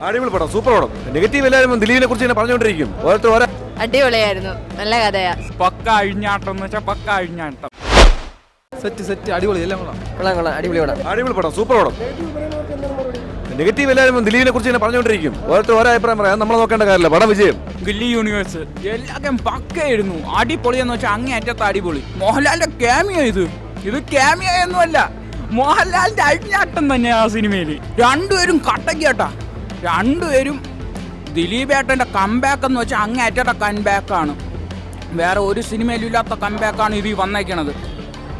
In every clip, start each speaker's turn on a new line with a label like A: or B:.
A: അടിപൊളി പടം, സൂപ്പർ പടം. നെഗറ്റീവ് എല്ലാവരും ദിലീപിനെ കുറിച്ച് പറഞ്ഞുകൊണ്ടിരിക്കും.
B: അടിപൊളിയായിരുന്നു, നല്ല കഥയാ.
C: പക്ക അഴിഞ്ഞാട്ടം എന്ന് വെച്ചാൽ പക്ക അഴിഞ്ഞാട്ടം.
D: സെറ്റ് അടിപൊളി, എല്ലാം കൊള്ളാം. അടിപൊളി പടം,
A: അടിപൊളി പടം, സൂപ്പർ പടം. നെഗറ്റീവ് എല്ലാവരും ദിലീപിനെ കുറിച്ച് പറഞ്ഞുകൊണ്ടിരിക്കും. ഓരോ അഭിപ്രായം പറയാം, നമ്മൾ നോക്കേണ്ട കാര്യമില്ല. പടം വിജയം.
C: ഗില്ലി യൂണിവേഴ്സ് എല്ലാവരും പക്കയായിരുന്നു. അടിപൊളി എന്ന് വെച്ചാൽ അങ്ങേയറ്റത്തെ അടിപൊളി. മോഹൻലാലിന്റെ ക്യാമിയോ ഇത് ക്യാമിയോ ഒന്നുമല്ല, മോഹൻലാലിന്റെ അഴിഞ്ഞാട്ടം തന്നെ ആ സിനിമയിൽ. രണ്ടുപേരും കട്ടയ്ക്കാട്ടാ, രണ്ടുപേരും. ദിലീപ് ഏട്ടൻ്റെ കംബാക്ക് എന്ന് വെച്ചാൽ അങ്ങേയറ്റത്തെ കംബാക്കാണ്. വേറെ ഒരു സിനിമയിലും ഇല്ലാത്ത കംബാക്കാണ് ഇത് വന്നേക്കണത്.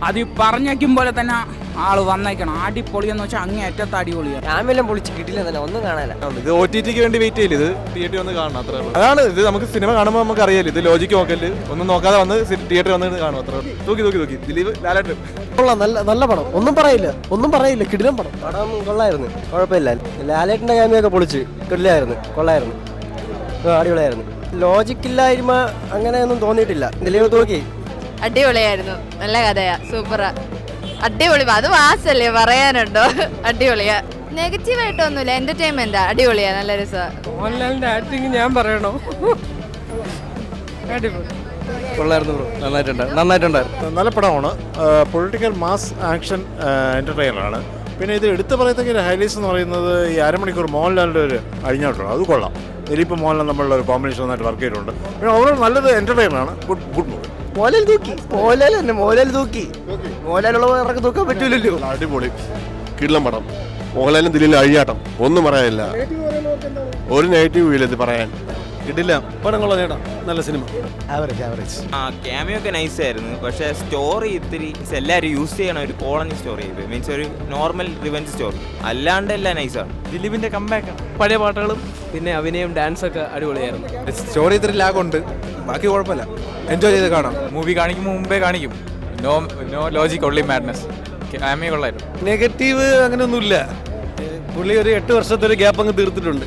C: അത് പറഞ്ഞേക്കും പോലെ തന്നെ ആള് വന്നേക്കണം. അടിപൊളി എന്ന് വെച്ചാൽ അങ്ങേയറ്റത്തെ അടിപൊളിയാണ്.
D: ഫാമിലിയും പൊളിച്ച് കിട്ടില്ല തന്നെ, ഒന്നും കാണാനില്ല.
E: ഇത് OTT വേണ്ടി വെയിറ്റ് ചെയ്യില്ല, ഇത് തിയേറ്ററിൽ വന്ന് കാണണം, അത്രേ ഉള്ളൂ. അതാണ് ഇത്. നമുക്ക് സിനിമ കാണുമ്പോൾ നമുക്ക് അറിയാലോ, ഇത് ലോജിക്ക് നോക്കല് ഒന്നും നോക്കാതെ വന്ന് തിയേറ്ററിൽ വന്ന് കാണും, അത്ര തൂക്കി ദിലീപ് ലാലേട്ടൻ
D: കൊള്ളാം, നല്ല പടം, ഒന്നും പറയില്ല, കിടിലം പടം. പടം കൊള്ളായിരുന്നു, കുഴപ്പമില്ല. ലാലേട്ടൻ്റെ ക്യാമിയൊക്കെ പൊളിച്ച് കിടിലായിരുന്നു, കൊള്ളായിരുന്നു, അടിപൊളിയായിരുന്നു. ലോജിക്കില്ലായ്മ അങ്ങനെയൊന്നും തോന്നിയിട്ടില്ല. ദിലീപ് തൂക്കി.
B: അടിപൊളിയായിരുന്നു, നല്ല കഥയാ, സൂപ്പറാ, അടിപൊളി. അത് മാസല്ലേ, പറയാനുണ്ടോ? അടിപൊളിയാ. നെഗറ്റീവ് ആയിട്ടൊന്നുമില്ല, എന്റർടൈൻമെന്റാ, അടിപൊളിയാ, നല്ല രസമാണ്.
D: മോഹൻലാലിന്റെ ആക്ടിങ് ഞാൻ പറയണോ? അടിപൊളി,
A: കൊള്ളായിരുന്നു ബ്രോ, നന്നായിട്ടുണ്ടായിരുന്നു.
F: നല്ല പടമാണ്. പൊളിറ്റിക്കൽ മാസ് ആക്ഷൻ എൻ്റർടൈനറാണ്. പിന്നെ ഇത് എടുത്തു പറയത്തക്ക ഹൈലൈറ്റ്സ് എന്ന് പറയുന്നത് ഈ അരമണിക്കൂർ മോഹൻലാലിൻ്റെ ഒരു അഴിഞ്ഞാട്ടമാണ്, അത് കൊള്ളാം. ദിലീപ് മോഹൻലാൽ നമ്മളുടെ ഒരു കോമ്പിനേഷൻ നന്നായിട്ട് വർക്ക് ചെയ്തിട്ടുണ്ട്. പിന്നെ ഓവറോൾ നല്ലൊരു എൻ്റർടൈനറാണ്. Good movie.
D: മോഹൻലാൽ തൂക്കി. മോഹൻലാലുള്ളവർക്ക് തൂക്കാൻ പറ്റൂലല്ലോ.
E: അടിപൊളി കിടിലം പടം. മോഹൻലാലും ദിലീപിലും അഴിഞ്ഞാട്ടം, ഒന്നും പറയാനില്ല. ഒരു നെഗറ്റീവ് ഇല്ല ഇത് പറയാൻ.
A: കിട്ടില്ല, പടം കൊള്ളാം ചേട്ടാ, നല്ല സിനിമ.
D: ആവറേജ്.
G: ക്യാമിയൊക്കെ നൈസ് ആയിരുന്നു. പക്ഷെ സ്റ്റോറി ഇത്തിരി എല്ലാവരും യൂസ് ചെയ്യണ ഒരു കോളനി സ്റ്റോറി ഇത്, മീൻസ് ഒരു നോർമൽ റിവെഞ്ച് സ്റ്റോറി, അല്ലാണ്ട് എല്ലാം നൈസാണ്.
A: ദിലീപിന്റെ കംബാക്ക്,
D: പഴയ പാട്ടുകളും പിന്നെ അഭിനയം ഡാൻസ് ഒക്കെ അടിപൊളിയായിരുന്നു.
A: സ്റ്റോറി ഇത്തിരി ലാഗുണ്ട്, ബാക്കി കുഴപ്പമില്ല. എൻജോയ് ചെയ്ത് കാണാം.
C: മൂവി കാണിക്കുമ്പോൾ മുമ്പേ കാണിക്കും. No logic, only madness. Cameo കൊള്ളായിരുന്നു.
A: നെഗറ്റീവ് അങ്ങനെയൊന്നുമില്ല. പുള്ളി ഒരു 8 വർഷത്തെ ഒരു ഗ്യാപ്പ് അങ്ങ് തീർത്തിട്ടുണ്ട്.